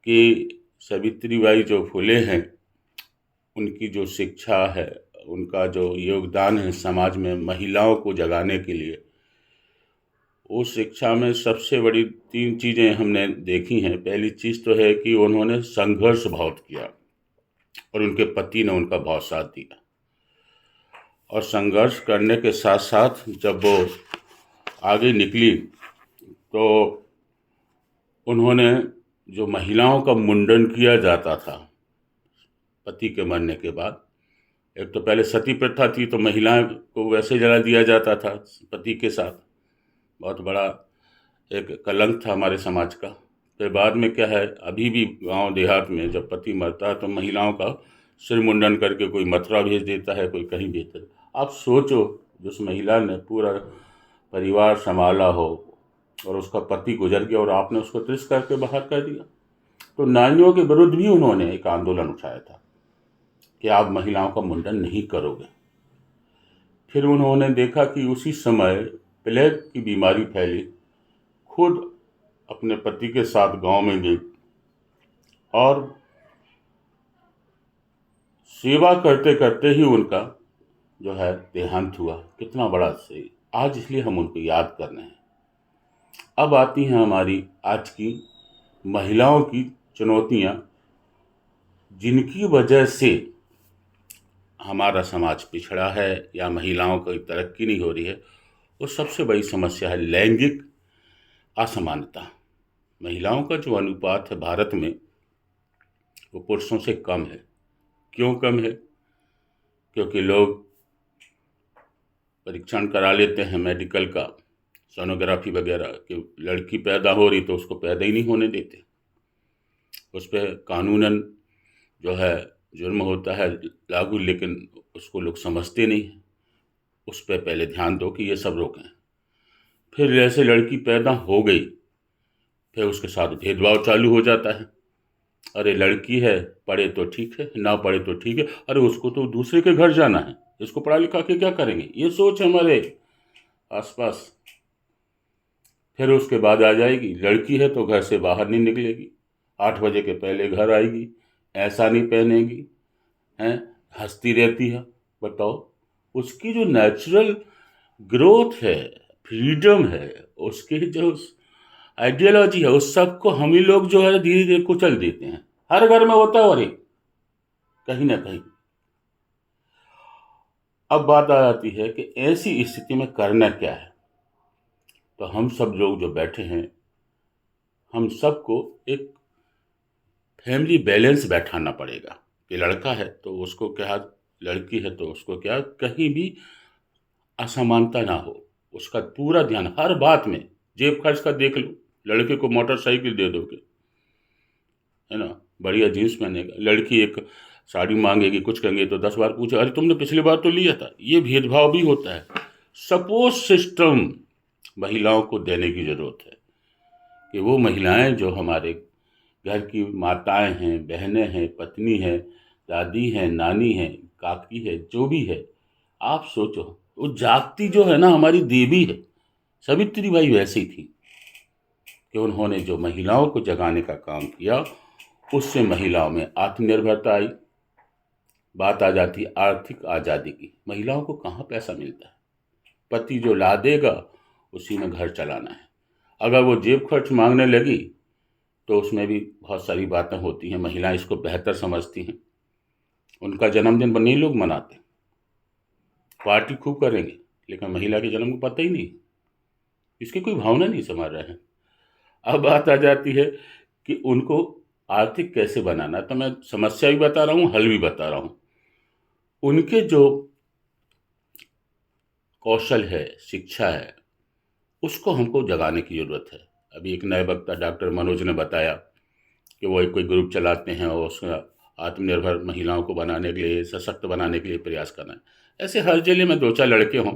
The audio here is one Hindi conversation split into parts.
कि सावित्रीबाई जो फुले हैं, उनकी जो शिक्षा है, उनका जो योगदान है समाज में महिलाओं को जगाने के लिए, उस शिक्षा में सबसे बड़ी 3 चीज़ें हमने देखी हैं। पहली चीज़ तो है कि उन्होंने संघर्ष बहुत किया और उनके पति ने उनका बहुत साथ दिया। और संघर्ष करने के साथ साथ जब वो आगे निकली तो उन्होंने जो महिलाओं का मुंडन किया जाता था पति के मरने के बाद, एक तो पहले सती प्रथा थी तो महिलाओं को वैसे जला दिया जाता था पति के साथ, बहुत बड़ा एक कलंक था हमारे समाज का। फिर बाद में क्या है, अभी भी गांव देहात में जब पति मरता है तो महिलाओं का सिर मुंडन करके कोई मथुरा भेज देता है, कोई कहीं भेज देता है। आप सोचो, जिस महिला ने पूरा परिवार संभाला हो और उसका पति गुजर गया और आपने उसको तिरस्कार करके बाहर कर दिया। तो नारियों के विरुद्ध भी उन्होंने एक आंदोलन उठाया था कि आप महिलाओं का मुंडन नहीं करोगे। फिर उन्होंने देखा कि उसी समय प्लेग की बीमारी फैली, खुद अपने पति के साथ गांव में गई और सेवा करते करते ही उनका जो है देहांत हुआ। कितना बड़ा सही, आज इसलिए हम उनको याद कर रहे हैं। अब आती हैं हमारी आज की महिलाओं की चुनौतियां, जिनकी वजह से हमारा समाज पिछड़ा है या महिलाओं की तरक्की नहीं हो रही है। वो सबसे बड़ी समस्या है लैंगिक असमानता। महिलाओं का जो अनुपात है भारत में वो पुरुषों से कम है। क्यों कम है? क्योंकि लोग परीक्षण करा लेते हैं मेडिकल का, सोनोग्राफी वगैरह, कि लड़की पैदा हो रही तो उसको पैदा ही नहीं होने देते। उस पर कानूनन जो है जुर्म होता है लागू, लेकिन उसको लोग समझते नहीं हैं। उस पर पहले ध्यान दो कि ये सब रोकें। फिर जैसे लड़की पैदा हो गई फिर उसके साथ भेदभाव चालू हो जाता है। अरे लड़की है, पढ़े तो ठीक है, ना पढ़े तो ठीक है, अरे उसको तो दूसरे के घर जाना है, इसको पढ़ा लिखा के क्या करेंगे, ये सोच हमारे आसपास। फिर उसके बाद आ जाएगी, लड़की है तो घर से बाहर नहीं निकलेगी, 8 बजे के पहले घर आएगी, ऐसा नहीं पहनेगी, हैं, हंसती रहती है। बताओ, उसकी जो नेचुरल ग्रोथ है, फ्रीडम है, उसकी जो आइडियोलॉजी है, उस सब को हम ही लोग जो है धीरे धीरे कुचल देते हैं। हर घर में होता है और एक कहीं ना कहीं। अब बात आ जाती है कि ऐसी स्थिति में करना क्या है। तो हम सब लोग जो बैठे हैं, हम सबको एक फैमिली बैलेंस बैठाना पड़ेगा कि लड़का है तो उसको क्या, लड़की है तो उसको क्या, कहीं भी असमानता ना हो। उसका पूरा ध्यान हर बात में, जेब खर्च का देख लो, लड़के को मोटरसाइकिल दे दोगे, है ना, बढ़िया जीन्स पहनेगा, लड़की एक साड़ी मांगेगी, कुछ कहेंगे तो 10 बार पूछे, अरे तुमने पिछली बार तो लिया था। ये भेदभाव भी होता है। सपोर्ट सिस्टम महिलाओं को देने की ज़रूरत है कि वो महिलाएं जो हमारे घर की माताएं हैं, बहनें हैं, पत्नी हैं, दादी हैं, नानी हैं, काकी है, जो भी है, आप सोचो, वो जागती जो है ना हमारी देवी है। सावित्री बाई वैसी थी कि उन्होंने जो महिलाओं को जगाने का काम किया, उससे महिलाओं में आत्मनिर्भरता आई। बात आ जाती आर्थिक आज़ादी की। महिलाओं को कहाँ पैसा मिलता है? पति जो ला देगा उसी में घर चलाना है। अगर वो जेब खर्च मांगने लगी तो उसमें भी बहुत सारी बातें होती हैं। महिलाएं इसको बेहतर समझती हैं। उनका जन्मदिन नहीं लोग मनाते, पार्टी खूब करेंगे, लेकिन महिला के जन्म को पता ही नहीं, इसकी कोई भावना नहीं समझ रहे हैं। अब बात आ जाती है कि उनको आर्थिक कैसे बनाना। तो मैं समस्या भी बता रहा हूँ, हल भी बता रहा हूँ। उनके जो कौशल है, शिक्षा है, उसको हमको जगाने की ज़रूरत है। अभी एक नए वक्ता डॉक्टर मनोज ने बताया कि वो एक कोई ग्रुप चलाते हैं और उसका आत्मनिर्भर महिलाओं को बनाने के लिए, सशक्त बनाने के लिए प्रयास करना है। ऐसे हर जिले में 2-4 लड़के हों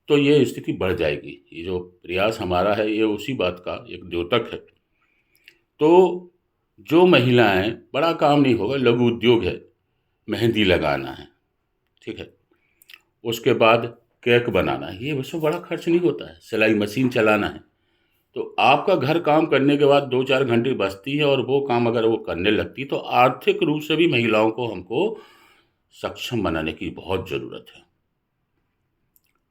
तो ये स्थिति बढ़ जाएगी। ये जो प्रयास हमारा है ये उसी बात का एक द्योतक है। तो जो महिलाएं, बड़ा काम नहीं होगा, लघु उद्योग है, मेहंदी लगाना है, ठीक है, उसके बाद केक बनाना है, ये उसमें बड़ा खर्च नहीं होता है, सिलाई मशीन चलाना है, तो आपका घर काम करने के बाद 2-4 घंटे बचती है और वो काम अगर वो करने लगती तो आर्थिक रूप से भी महिलाओं को हमको सक्षम बनाने की बहुत ज़रूरत है।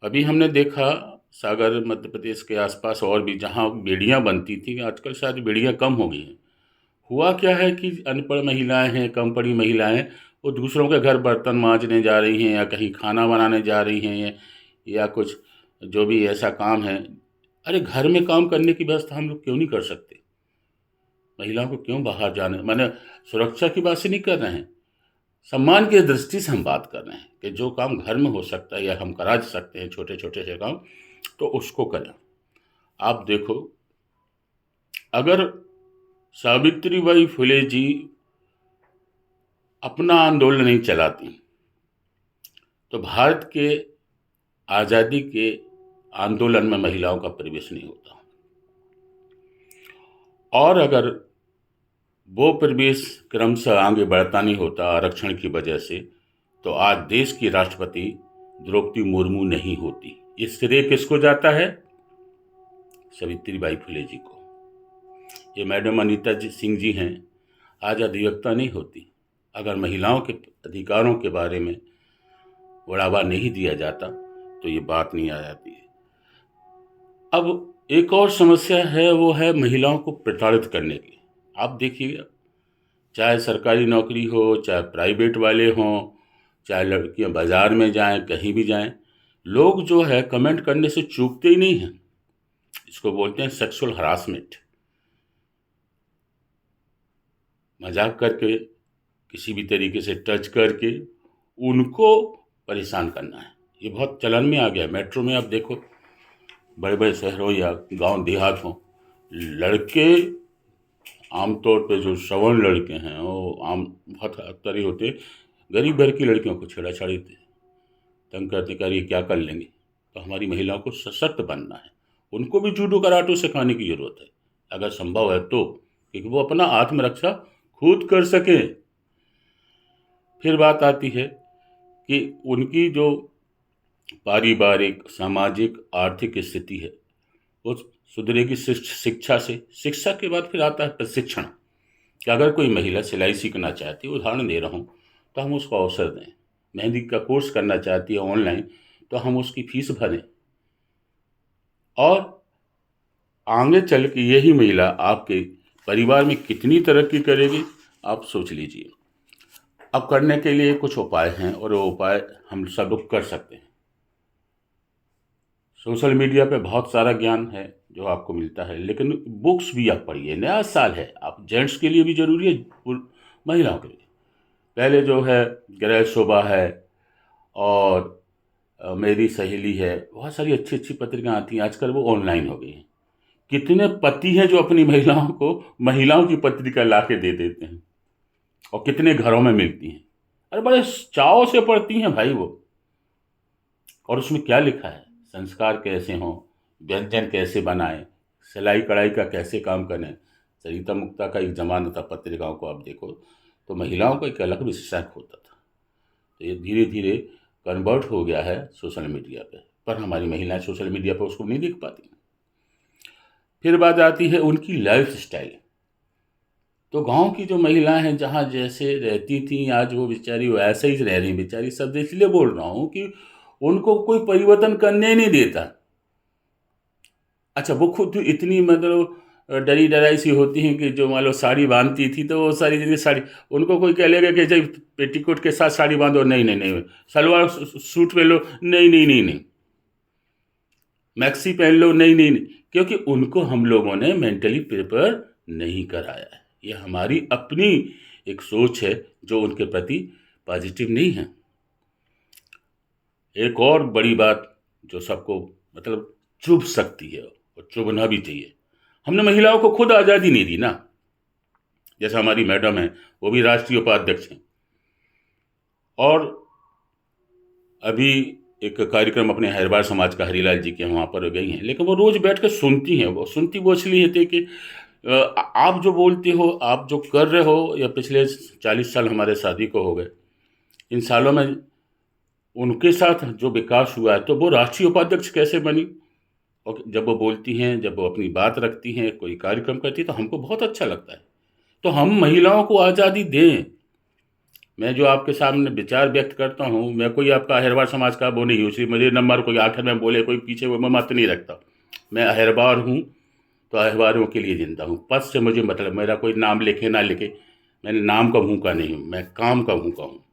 अभी हमने देखा सागर मध्य प्रदेश के आसपास और भी जहाँ बेड़ियाँ बनती थी, आजकल शायद बेड़ियाँ कम हो गई हैं। हुआ क्या है कि अनपढ़ महिलाएं हैं, कम पढ़ी महिलाएं, वो दूसरों के घर बर्तन मांजने जा रही हैं या कहीं खाना बनाने जा रही हैं या कुछ जो भी ऐसा काम है। अरे घर में काम करने की व्यवस्था हम लोग क्यों नहीं कर सकते? महिलाओं को क्यों बाहर जाने, माने सुरक्षा की बात से नहीं कर रहे हैं, सम्मान की दृष्टि से हम बात कर रहे हैं कि जो काम घर में हो सकता है या हम करा सकते हैं छोटे छोटे से काम, तो उसको करें। आप देखो, अगर सावित्रीबाई फुले जी अपना आंदोलन नहीं चलाती तो भारत के आज़ादी के आंदोलन में महिलाओं का प्रवेश नहीं होता, और अगर वो प्रवेश क्रमशः आगे बढ़ता नहीं होता आरक्षण की वजह से, तो आज देश की राष्ट्रपति द्रौपदी मुर्मू नहीं होती। ये श्रेय किसको जाता है? सावित्रीबाई फुले जी को। ये मैडम अनीता सिंह जी हैं, आज अधिवक्ता नहीं होती अगर महिलाओं के अधिकारों के बारे में बढ़ावा नहीं दिया जाता, तो ये बात नहीं आ जाती है। अब एक और समस्या है, वो है महिलाओं को प्रताड़ित करने की। आप देखिएगा, चाहे सरकारी नौकरी हो, चाहे प्राइवेट वाले हों, चाहे लड़कियां बाजार में जाएं, कहीं भी जाएं, लोग जो है कमेंट करने से चूकते ही नहीं हैं। इसको बोलते हैं सेक्सुअल हरासमेंट। मजाक करके, किसी भी तरीके से टच करके उनको परेशान करना है, ये बहुत चलन में आ गया। मेट्रो में आप देखो, बड़े बड़े शहरों या गांव देहात हों, लड़के आमतौर पे जो सवर्ण लड़के हैं वो आम बहुत अक्सर ही होते, गरीब घर की लड़कियों को छेड़ाछाड़ी तंग करते, कर ये क्या कर लेंगे। तो हमारी महिलाओं को सशक्त बनना है, उनको भी जूडो कराटे सिखाने की ज़रूरत है अगर संभव है तो, क्योंकि वो अपना आत्मरक्षा खुद कर सकें। फिर बात आती है कि उनकी जो पारिवारिक, सामाजिक, आर्थिक स्थिति है वो सुधरेगी शिक्षा से। शिक्षा के बाद फिर आता है प्रशिक्षण, कि अगर कोई महिला सिलाई सीखना चाहती है, उदाहरण दे रहा हूँ, तो हम उसको अवसर दें। मेहंदी का कोर्स करना चाहती है ऑनलाइन, तो हम उसकी फीस भरें, और आगे चल के यही महिला आपके परिवार में कितनी तरक्की करेगी, आप सोच लीजिए। अब करने के लिए कुछ उपाय हैं, और वो उपाय हम सब लोग कर सकते हैं। सोशल मीडिया पे बहुत सारा ज्ञान है जो आपको मिलता है, लेकिन बुक्स भी आप पढ़िए। नया साल है, आप जेंट्स के लिए भी ज़रूरी है, महिलाओं के लिए। पहले जो है ग्रह शोभा है और मेरी सहेली है, बहुत सारी अच्छी अच्छी पत्रिकाएं आती हैं, आजकल वो ऑनलाइन हो गई हैं। कितने पति हैं जो अपनी महिलाओं को महिलाओं की पत्रिका ला के दे देते हैं, और कितने घरों में मिलती हैं। अरे बड़े चाव से पढ़ती हैं भाई वो, और उसमें क्या लिखा है, संस्कार कैसे हों, व्यंजन कैसे बनाएं, सिलाई कढ़ाई का कैसे काम करें। सरिता मुक्ता का एक ज़माना था, पत्रिकाओं को आप देखो तो महिलाओं का एक अलग विशेषक होता था। तो ये धीरे धीरे कन्वर्ट हो गया है सोशल मीडिया पे, पर हमारी महिलाएं सोशल मीडिया पर उसको नहीं देख पाती। फिर बात आती है उनकी लाइफ स्टाइल। तो गांव की जो महिलाएं हैं, जहाँ जैसे रहती थी, आज वो बेचारी वैसे ही रह रही बेचारी। शब्द इसलिए बोल रहा हूँ कि उनको कोई परिवर्तन करने नहीं देता। अच्छा, वो खुद इतनी मतलब डरी डराई सी होती हैं कि जो मान लो साड़ी बांधती थी तो वो सारी जिंदगी साड़ी, उनको कोई कह लेगा कि जब पेटीकोट के साथ साड़ी बांधो, नहीं नहीं नहीं, सलवार सूट पहन लो, नहीं नहीं नहीं नहीं, मैक्सी पहन लो, नहीं नहीं नहीं, क्योंकि उनको हम लोगों ने मेंटली प्रिपेयर नहीं कराया है। ये हमारी अपनी एक सोच है जो उनके प्रति पॉजिटिव नहीं है। एक और बड़ी बात जो सबको मतलब चुभ सकती है, और चुभना भी चाहिए, हमने महिलाओं को खुद आज़ादी नहीं दी ना। जैसा हमारी मैडम है, वो भी राष्ट्रीय उपाध्यक्ष हैं, और अभी एक कार्यक्रम अपने हैरबार समाज का हरिलाल जी के वहाँ पर गई हैं, लेकिन वो रोज़ बैठ कर सुनती हैं। वो सुनती वो इसलिए थे कि आप जो बोलते हो, आप जो कर रहे हो, या पिछले 40 साल हमारे शादी को हो गए, इन सालों में उनके साथ जो विकास हुआ है, तो वो राष्ट्रीय उपाध्यक्ष कैसे बनी, और जब वो बोलती हैं, जब वो अपनी बात रखती हैं, कोई कार्यक्रम करती है, तो हमको बहुत अच्छा लगता है। तो हम महिलाओं को आज़ादी दें। मैं जो आपके सामने विचार व्यक्त करता हूँ, मैं कोई आपका अहिरवार समाज का वो नहीं हूँ, इसलिए मुझे नंबर कोई आखिर में बोले, कोई पीछे, वो मैं मत नहीं रखता। मैं अहिरवार हूँ, तो अहिरवारों के लिए जिंदा हूँ। पद से मुझे मतलब, मेरा कोई नाम लिखे ना लिखे, मैंने नाम का भूखा नहीं हूँ, मैं काम का भूखा हूँ।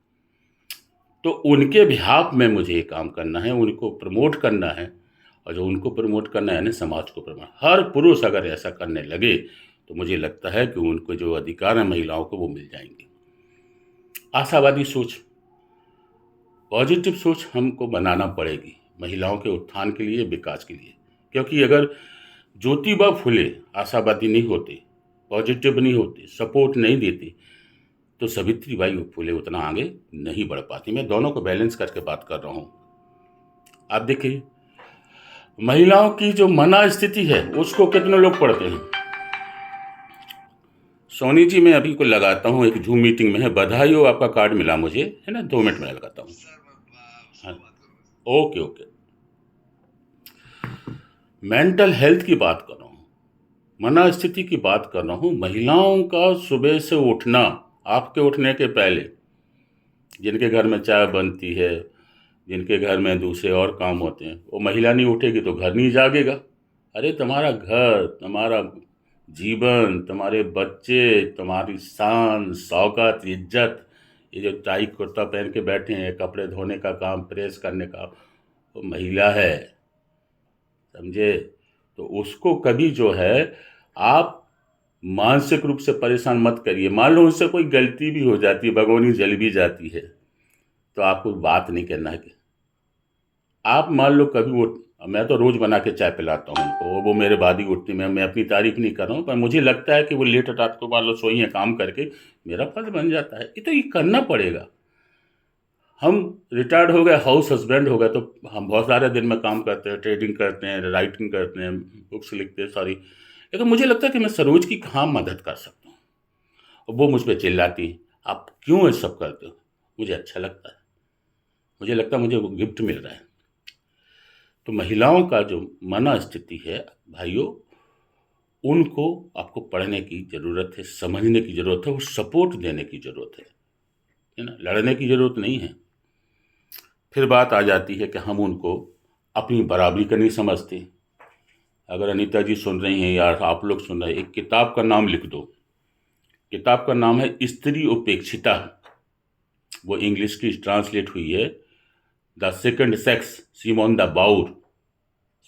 तो उनके बिहाफ में मुझे ये काम करना है, उनको प्रमोट करना है। और जो उनको प्रमोट करना है ना, समाज को प्रमोट, हर पुरुष अगर ऐसा करने लगे तो मुझे लगता है कि उनको जो अधिकार है महिलाओं को, वो मिल जाएंगे। आशावादी सोच, पॉजिटिव सोच हमको बनाना पड़ेगी महिलाओं के उत्थान के लिए, विकास के लिए। क्योंकि अगर ज्योतिबा फुले आशावादी नहीं होते, पॉजिटिव नहीं होते, सपोर्ट नहीं देते, तो सावित्रीबाई फुले उतना आगे नहीं बढ़ पाती। मैं दोनों को बैलेंस करके बात कर रहा हूँ। आप देखिए, महिलाओं की जो मना स्थिति है उसको कितने लोग पढ़ते हैं। सोनी जी, मैं अभी को लगाता हूँ, एक जूम मीटिंग में है। बधाई हो, आपका कार्ड मिला मुझे, है ना, 2 मिनट में लगाता हूँ। हाँ, ओके ओके। मेंटल हेल्थ की बात कर रहा हूँ, मना स्थिति की बात कर रहा हूँ। महिलाओं का सुबह से उठना, आपके उठने के पहले, जिनके घर में चाय बनती है, जिनके घर में दूसरे और काम होते हैं, वो महिला नहीं उठेगी तो घर नहीं जागेगा। अरे तुम्हारा घर, तुम्हारा जीवन, तुम्हारे बच्चे, तुम्हारी शान शौकत इज्जत, ये जो टाई कुर्ता पहन के बैठे हैं, कपड़े धोने का काम, प्रेस करने का, वो महिला है, समझे। तो उसको कभी जो है, आप मानसिक रूप से परेशान मत करिए। मान लो उससे कोई गलती भी हो जाती है, भगोनी जल भी जाती है, तो आपको बात नहीं करना है। आप मान लो कभी वो, मैं तो रोज़ बना के चाय पिलाता हूँ उनको, वो मेरे बाद ही उठती। मैं अपनी तारीफ नहीं कर रहा हूँ, पर मुझे लगता है कि वो लेट रात को मान लो सोई हैं काम करके, मेरा फर्ज बन जाता है। ये तो ये करना पड़ेगा। हम रिटायर्ड हो गए, हाउस हस्बैंड हो गए, तो हम बहुत सारे दिन में काम करते हैं, ट्रेडिंग करते हैं, राइटिंग करते हैं, बुक्स लिखते हैं, सॉरी। लेकिन मुझे लगता है कि मैं सरोज की कहाँ मदद कर सकता हूँ। और वो मुझ पर चिल्लाती है, आप क्यों ये सब करते हो। मुझे अच्छा लगता है, मुझे लगता है मुझे वो गिफ्ट मिल रहा है। तो महिलाओं का जो मना स्थिति है भाइयों, उनको आपको पढ़ने की ज़रूरत है, समझने की ज़रूरत है, और सपोर्ट देने की ज़रूरत है ना, लड़ने की ज़रूरत नहीं है। फिर बात आ जाती है कि हम उनको अपनी बराबरी का नहीं समझते। अगर अनीता जी सुन रही हैं या आप लोग सुन रहे हैं, एक किताब का नाम लिख दो। किताब का नाम है स्त्री उपेक्षिता, वो इंग्लिश की ट्रांसलेट हुई है the Second Sex, Simone de Beauvoir.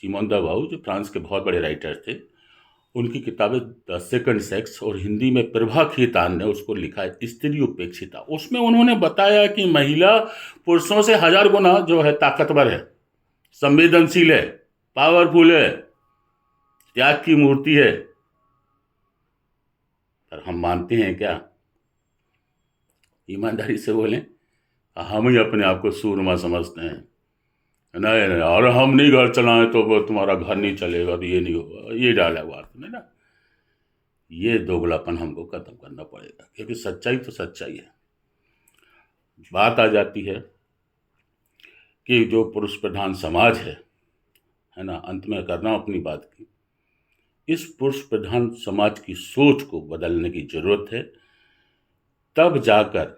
Simone de Beauvoir जो फ्रांस के बहुत बड़े राइटर थे, उनकी किताब है द सेकंड सेक्स, और हिंदी में प्रभा खेतान ने उसको लिखा है स्त्री उपेक्षिता। उसमें उन्होंने बताया कि महिला पुरुषों से 1000 गुना जो है ताकतवर है, संवेदनशील है, पावरफुल है, त्याग की मूर्ति है। पर हम मानते हैं क्या? ईमानदारी से बोलें, हम ही अपने आप को सूरमा समझते हैं। नहीं नहीं, और हम नहीं घर चलाएं तो वो तुम्हारा घर नहीं चलेगा, तो ये नहीं होगा, ये डायलॉग बात नहीं ना। ये दोगलापन हमको खत्म करना पड़ेगा, क्योंकि सच्चाई तो सच्चाई है। बात आ जाती है कि जो पुरुष प्रधान समाज है ना, अंत में कर रहा हूं अपनी बात की, इस पुरुष प्रधान समाज की सोच को बदलने की जरूरत है। तब जाकर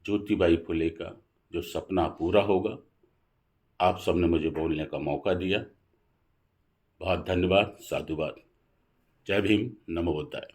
ज्योतिबाई फुले का जो सपना पूरा होगा। आप सबने मुझे बोलने का मौका दिया, बहुत धन्यवाद, साधुवाद। जय भीम, नमो बुद्धाय।